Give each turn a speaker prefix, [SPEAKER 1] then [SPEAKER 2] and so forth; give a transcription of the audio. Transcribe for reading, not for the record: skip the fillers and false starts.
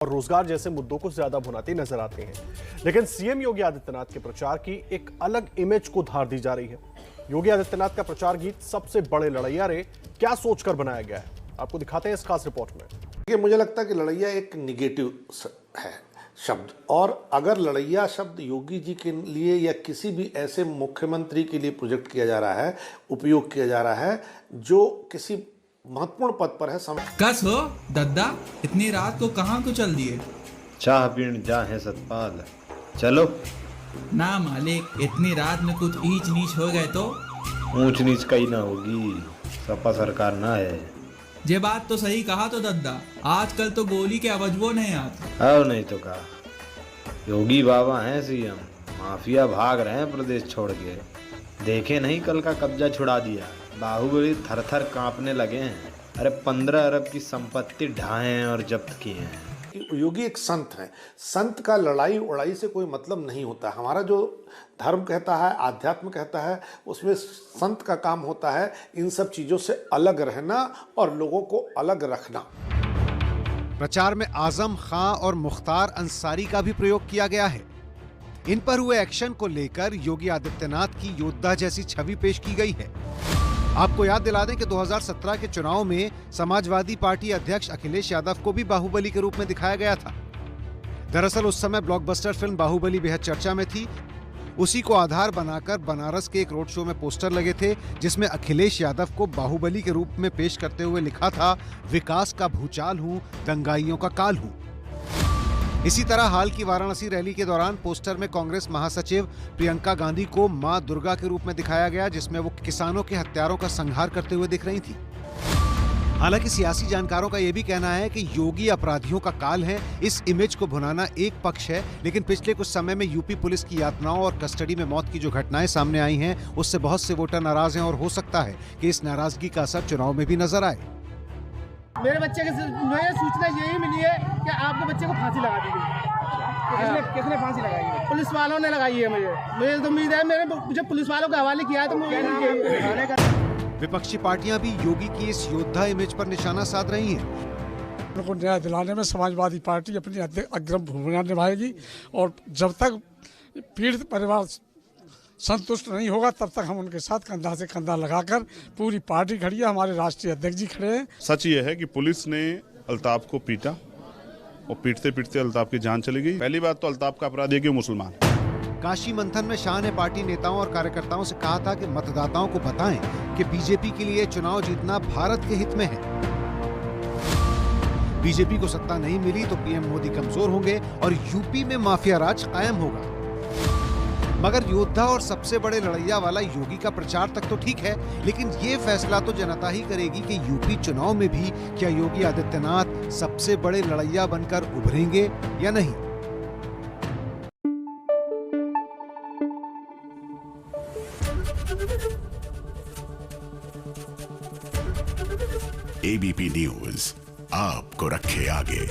[SPEAKER 1] और रोजगार जैसे मुद्दों को ज्यादा भुनाते नजर आते हैं। लेकिन सीएम योगी आदित्यनाथ के प्रचार की एक अलग इमेज को धार दी जा रही है। योगी आदित्यनाथ का प्रचार गीत सबसे बड़े लड़ैया रे क्या सोचकर बनाया गया है, आपको दिखाते हैं इस खास रिपोर्ट में।
[SPEAKER 2] मुझे लगता है कि लड़ैया एक निगेटिव है शब्द, और अगर लड़ैया शब्द योगी जी के लिए या किसी भी ऐसे मुख्यमंत्री के लिए प्रोजेक्ट किया जा रहा है, उपयोग किया जा रहा है जो किसी महत्वपूर्ण पद पर है।
[SPEAKER 3] कस हो दद्दा, इतनी रात को कहाँ को चल दिए?
[SPEAKER 4] चाह पीण जा है सतपाल, चलो
[SPEAKER 3] ना मालिक, इतनी रात में कुछ ईच नीच हो गए तो?
[SPEAKER 4] ऊंच नीच कहीं ना होगी, सपा सरकार ना है।
[SPEAKER 3] ये बात तो सही कहा तो दद्दा, आजकल तो गोली के अवजबो नहीं आते।
[SPEAKER 4] अब नहीं तो कहा, योगी बाबा हैं सीएम, माफिया भाग रहे हैं प्रदेश छोड़ के। देखे नहीं कल का कब्जा छुड़ा दिया, बाहुबली थर थर कांपने लगे हैं। अरे 15 अरब की संपत्ति ढाए हैं और जब्त किए हैं।
[SPEAKER 2] योगी एक संत है, संत का लड़ाई उड़ाई से कोई मतलब नहीं होता। हमारा जो धर्म कहता है, आध्यात्म कहता है, उसमें संत का काम होता है इन सब चीजों से अलग रहना और लोगों को अलग रखना।
[SPEAKER 5] प्रचार में आजम खां और मुख्तार अंसारी का भी प्रयोग किया गया है। इन पर हुए एक्शन को लेकर योगी आदित्यनाथ की योद्धा जैसी छवि पेश की गई है। आपको याद दिला दें कि 2017 के चुनाव में समाजवादी पार्टी अध्यक्ष अखिलेश यादव को भी बाहुबली के रूप में दिखाया गया था। दरअसल उस समय ब्लॉकबस्टर फिल्म बाहुबली बेहद चर्चा में थी। उसी को आधार बनाकर बनारस के एक रोड शो में पोस्टर लगे थे, जिसमें अखिलेश यादव को बाहुबली के रूप में पेश करते हुए लिखा था, विकास का भूचाल हूं, दंगाइयों का काल हूं। इसी तरह हाल की वाराणसी रैली के दौरान पोस्टर में कांग्रेस महासचिव प्रियंका गांधी को मां दुर्गा के रूप में दिखाया गया, जिसमें वो किसानों के हत्यारों का संहार करते हुए दिख रही थी। हालांकि सियासी जानकारों का यह भी कहना है कि योगी अपराधियों का काल है। इस इमेज को भुनाना एक पक्ष है, लेकिन पिछले कुछ समय में यूपी पुलिस की यातनाओं और कस्टडी में मौत की जो घटनाएं सामने आई हैं, उससे बहुत से वोटर नाराज हैं और हो सकता है कि इस नाराजगी का असर चुनाव में भी नजर आए।
[SPEAKER 6] मेरे बच्चे के मुझे सूचना यही मिली है कि आपके बच्चे को फांसी लगा दी गई। किसने फांसी लगाई है? पुलिस वालों ने लगाई है। मुझे तो उम्मीद है, मुझे पुलिस वालों के हवाले किया है तो मुझे।
[SPEAKER 5] विपक्षी पार्टियां भी योगी की इस योद्धा इमेज पर निशाना साध रही हैं।
[SPEAKER 7] उनको न्याय दिलाने में समाजवादी पार्टी अपनी अग्रम भूमिका निभाएगी, और जब तक पीड़ित परिवार संतुष्ट नहीं होगा तब तक हम उनके साथ कंधा से कंधा लगाकर, पूरी पार्टी खड़ी है, हमारे राष्ट्रीय अध्यक्ष जी खड़े हैं।
[SPEAKER 8] सच ये है कि पुलिस ने अल्ताफ को पीटा और पीटते पीटते अल्ताफ की जान चली गई। पहली बात तो अल्ताफ का अपराधी है कि मुसलमान।
[SPEAKER 5] काशी मंथन में शाह ने पार्टी नेताओं और कार्यकर्ताओं से कहा था कि मतदाताओं को बताएं कि बीजेपी के लिए चुनाव जीतना भारत के हित में है। बीजेपी को सत्ता नहीं मिली तो पीएम मोदी कमजोर होंगे और यूपी में माफिया राज कायम होगा। मगर योद्धा और सबसे बड़े लड़ैया वाला योगी का प्रचार तक तो ठीक है, लेकिन ये फैसला तो जनता ही करेगी कि यूपी चुनाव में भी क्या योगी आदित्यनाथ सबसे बड़े लड़ैया बनकर उभरेंगे या नहीं।
[SPEAKER 9] एबीपी न्यूज आपको रखे आगे।